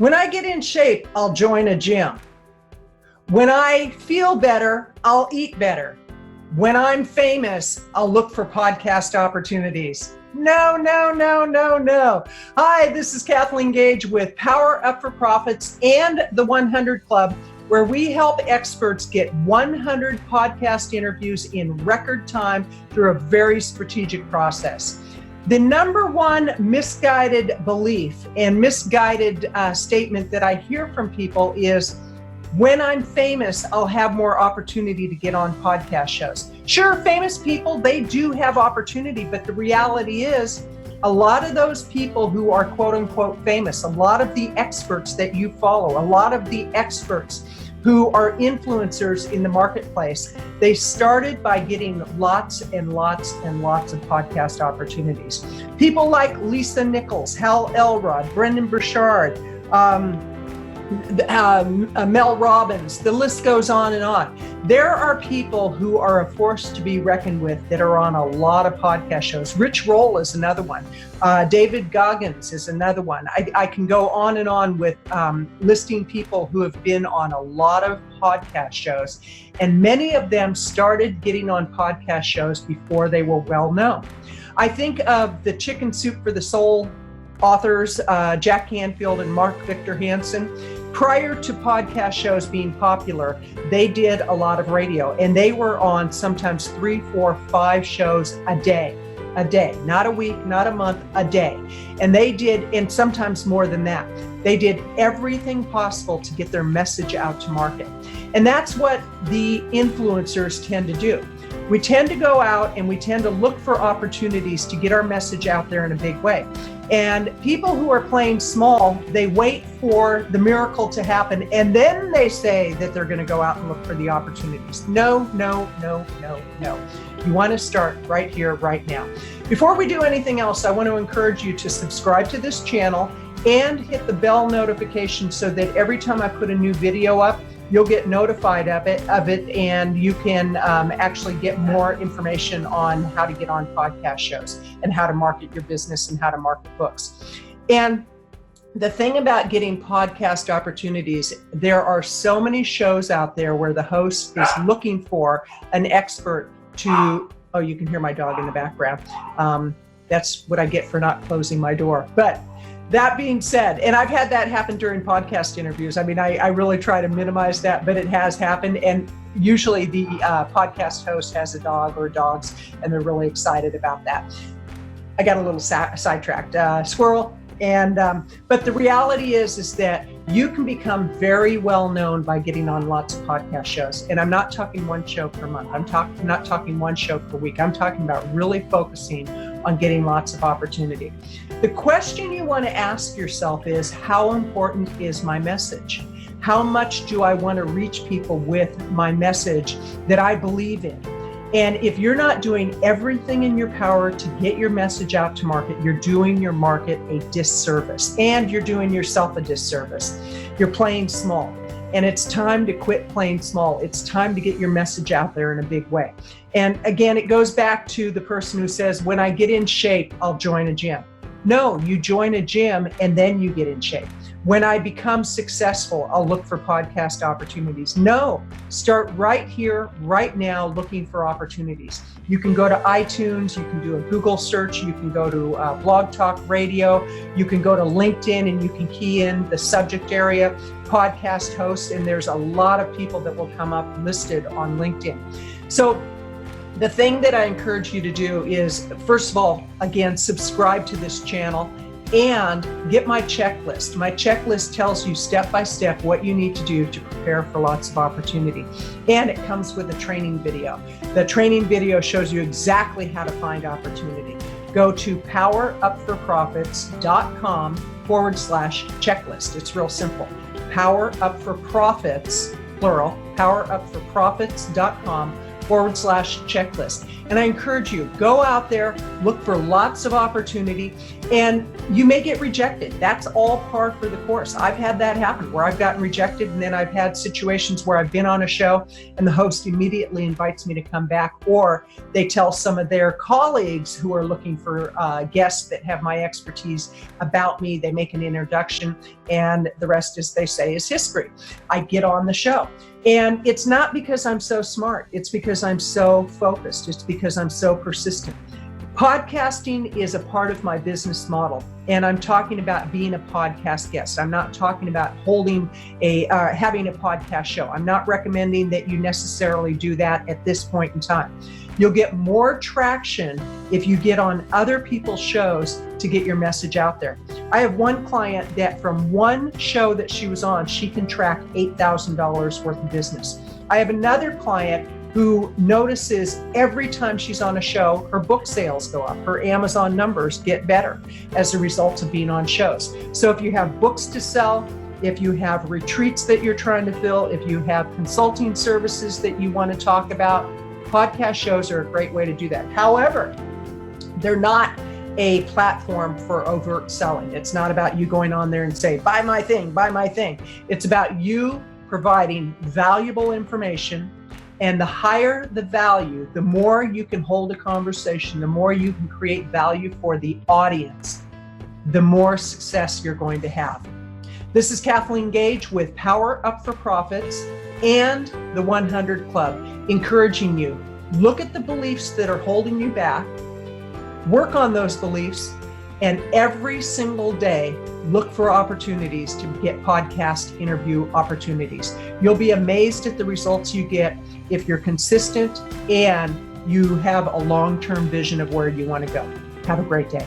When I get in shape, I'll join a gym. When I feel better, I'll eat better. When I'm famous, I'll look for podcast opportunities. No. Hi, this is Kathleen Gage with Power Up for Profits and the 100 Club, where we help experts get 100 podcast interviews in record time through a very strategic process. The number one misguided belief and misguided statement that I hear from people is, when I'm famous, I'll have more opportunity to get on podcast shows. Sure, famous people, they do have opportunity, but the reality is a lot of those people who are quote unquote famous, a lot of the experts that you follow, a lot of the experts who are influencers in the marketplace, they started by getting lots and lots and lots of podcast opportunities. People like Lisa Nichols, Hal Elrod, Brendan Burchard, Mel Robbins, the list goes on and on. There are people who are a force to be reckoned with that are on a lot of podcast shows. Rich Roll is another one. David Goggins is another one. I can go on and on with listing people who have been on a lot of podcast shows, and many of them started getting on podcast shows before they were well known. I think of the Chicken Soup for the Soul authors, Jack Canfield and Mark Victor Hansen. Prior to podcast shows being popular, they did a lot of radio, and they were on sometimes 3, 4, 5 shows a day, not a week, not a month, a day. And they did, and sometimes more than that, they did everything possible to get their message out to market. And that's what the influencers tend to do. We tend to go out and we tend to look for opportunities to get our message out there in a big way. And people who are playing small, they wait for the miracle to happen, and then they say that they're going to go out and look for the opportunities. No. You want to start right here, right now. Before we do anything else, I want to encourage you to subscribe to this channel and hit the bell notification so that every time I put a new video up, you'll get notified of it, and you can actually get more information on how to get on podcast shows and how to market your business and how to market books. And the thing about getting podcast opportunities, there are so many shows out there where the host is looking for an expert to, oh, you can hear my dog in the background. That's what I get for not closing my door. But that being said, and I've had that happen during podcast interviews. I mean, I really try to minimize that, but it has happened. And usually the podcast host has a dog or dogs, and they're really excited about that. I got a little sidetracked, squirrel. And but the reality is that you can become very well known by getting on lots of podcast shows. And I'm not talking one show per month. I'm not talking one show per week. I'm talking about really focusing on getting lots of opportunity. The question you want to ask yourself is, how important is my message? How much do I want to reach people with my message that I believe in? And if you're not doing everything in your power to get your message out to market, you're doing your market a disservice, and you're doing yourself a disservice. You're playing small, and it's time to quit playing small. It's time to get your message out there in a big way. And again, it goes back to the person who says, when I get in shape, I'll join a gym. No, you join a gym and then you get in shape. When I become successful, I'll look for podcast opportunities. No, start right here, right now, looking for opportunities. You can go to iTunes, you can do a Google search, you can go to Blog Talk Radio, you can go to LinkedIn and you can key in the subject area, podcast host, and there's a lot of people that will come up listed on LinkedIn. So the thing that I encourage you to do is, first of all, again, subscribe to this channel and get my checklist. My checklist tells you step by step what you need to do to prepare for lots of opportunity. And it comes with a training video. The training video shows you exactly how to find opportunity. Go to powerupforprofits.com/checklist. It's real simple. Powerupforprofits, plural, powerupforprofits.com /checklist. And I encourage you, go out there, look for lots of opportunity, and you may get rejected. That's all par for the course. I've had that happen where I've gotten rejected, and then I've had situations where I've been on a show and the host immediately invites me to come back, or they tell some of their colleagues who are looking for guests that have my expertise about me. They make an introduction, and the rest, as they say, is history. I get on the show. And it's not because I'm so smart. It's because I'm so focused. It's because I'm so persistent. Podcasting is a part of my business model, and I'm talking about being a podcast guest. I'm not talking about having a podcast show. I'm not recommending that you necessarily do that at this point in time. You'll get more traction if you get on other people's shows to get your message out there. I have one client that from one show that she was on, she can track $8,000 worth of business. I have another client who notices every time she's on a show, her book sales go up, her Amazon numbers get better as a result of being on shows. So if you have books to sell, if you have retreats that you're trying to fill, if you have consulting services that you want to talk about, podcast shows are a great way to do that. However, they're not a platform for overt selling. It's not about you going on there and say, buy my thing, buy my thing. It's about you providing valuable information. And the higher the value, the more you can hold a conversation, the more you can create value for the audience, the more success you're going to have. This is Kathleen Gage with Power Up for Profits and the 100 Club, encouraging you, look at the beliefs that are holding you back, work on those beliefs, and every single day, look for opportunities to get podcast interview opportunities. You'll be amazed at the results you get if you're consistent and you have a long-term vision of where you want to go. Have a great day.